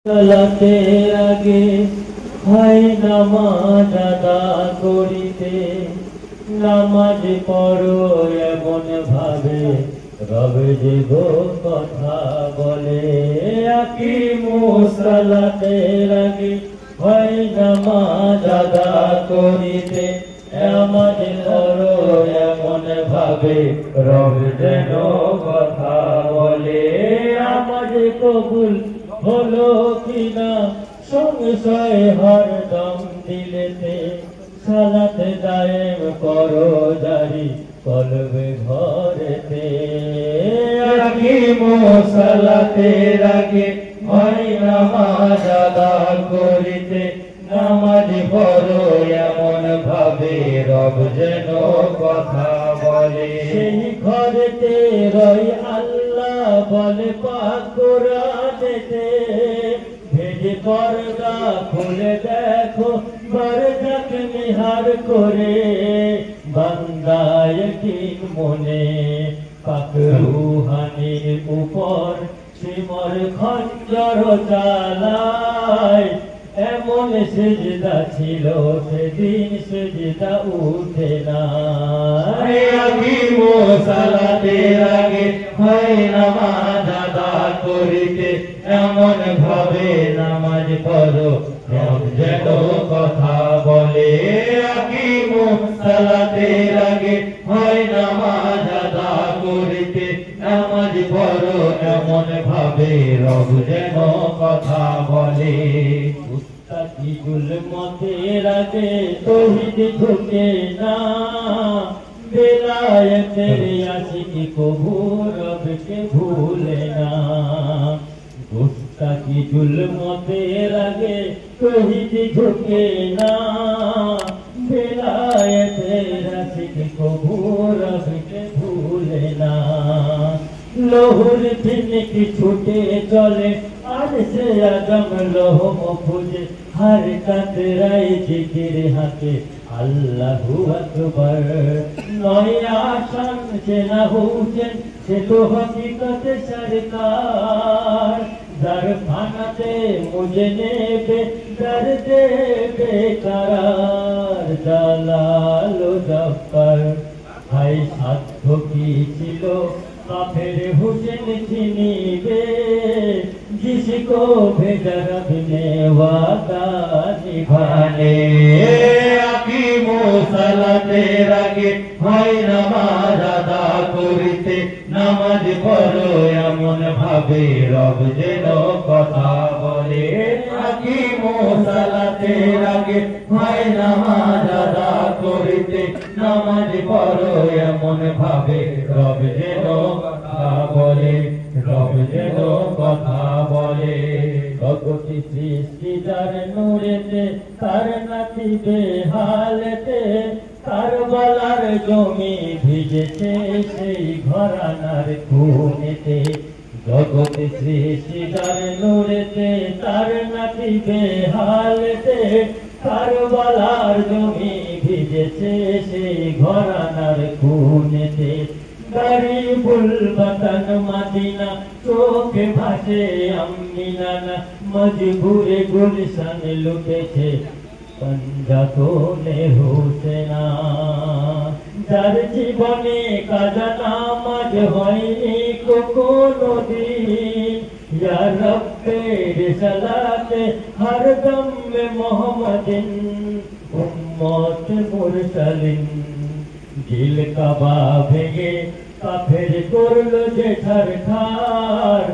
সালাতের আগে হয় নামাজ আদা করিতে, নামাজ পড়ো এমন ভাবে রবে যে গো কথা বলে। আকিমু সালাতের আগে হয় নামাজ আদা করিতে, নামাজ পড়ো এমন ভাবে রবে যেন কথা বলে। নামাজ কবুল হলো কিনা সংশয় হরদম দিলেতে, সালাত দায়েম করো জারি কলবে ঘরেতে। আকিমু সালাতের আগে হয় নামাজ আদা করিতে, নামাজ পড়ো এমন ভাবে রব যেন কথা বলে। সেই ঘরেতে রয় আল্লাহ বলে পাক কোরআনেতে, ভেজে পর্দা খুলে দেখো বরকত নিহার করে। বান্দায় কিন মনে পাক রুহানির উপর সিমর খঞ্জর চালায়। এমন সেজদা ছিল সেদিন সেজদা উঠে না। আকিমু সালাতের আগে হয় নামাজ আদা করিতে, এমন ভাবে নামাজ পড়ো রব যেন কথা বলে। আকিমু সালাতের আগে হয় নামাজ আদা করিতে, নামাজ পড়ো এমন ভাবে রব যেন কথা বলে। মুস্তাকিবুল মতের আগে তৌহিদ ঢোকে না, বেলায়েতের আশিকি কবু রবকে ভুলে না। মুস্তাকিবুল মতের আগে তৌহিদ ঢোকে না, বেলায়েতের আশিকি কবু রবকে ভুলে না। লোহুর তিনকি ছুটে চলে আর সে আজম লোহ খুঁজে, হর কাতরাই জিকির হাতে আল্লাহু আকবার। নয় আসান সে না হুসেন সে তো হকিকত সরকার। দর খানাতে মুঝে নেবে দর দেবে করার। জালাল জফর ভাই সাধ্য কি ছিল কাফের হুসেন চিনিবে, जिसको भेजा रब ने वादा निभाने। আকিমু সালাতের আগে হয় নামাজ আদা করিতে, নামাজ পড়ো এমন ভাবে রব যেন কথা বলে। আকিমু সালাতের আগে হয় নামাজ আদা করিতে, নামাজ পড়ো এমন ভাবে রব যেন কথা বলে, রব যেন কথা বলে। জগতি সৃষ্টি যার নূরেতে, তার নাতি বেহালেতে, কারবালার জমি ভিজেছে সেই ঘরানার খুনেতে। জগতি সৃষ্টি যার নূরেতে, তার নাতি বেহালেতে, কারবালার জমি ভিজেছে সেই ঘরানার খুনেতে। গরিবুল বতন মদিনা চোখে ভাসে আমিনানা, মজবুরে গুলশান লুটেছে পঞ্জাতনে হোসেনা। যার জীবনে কাজা নামাজ হয়নি কোনো দিন, ইয়া রব্বে রিসালাতে হরদম মোহাম্মদিন উম্মত মুরসালিন। দিল কাবা ভেঙে কাফের করলো যে ছারখার,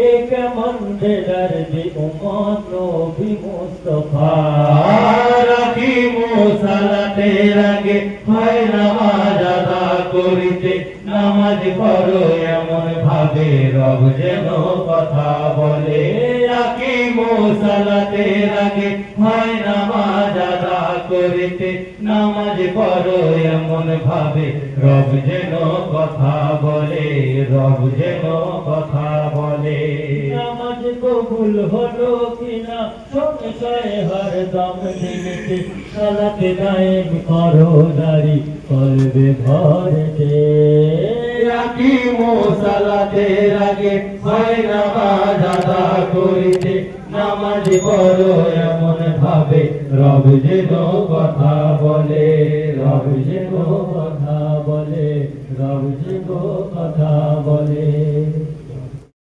এক মন্দে দর্দি উম্মত নবী মুস্তাফা। আকিমু সালাতের আগে হয় নামাজ আদা করিতে, নামাজ পড়ো এমন ভাবে রব যেন কথা বলে। আকিমু সালাতের আগে হয় নামাজ আদা করিতে, নামাজ পড়ো এমন ভাবে রব যেন কথা বলে, রব যেন কথা বলে। নামাজ কবুল হলো কিনা সংশয় হরদম দিলেতে, সালাতে দায়েম করো জারি কলবে ঘরেতে। আকিমু সালাতের আগে হয় নামাজ আদা করিতে, নামাজ পড়ো এমন ভাবে রব যেন কথা বলে, রব যেন কথা বলে, রব যেন কথা বলে।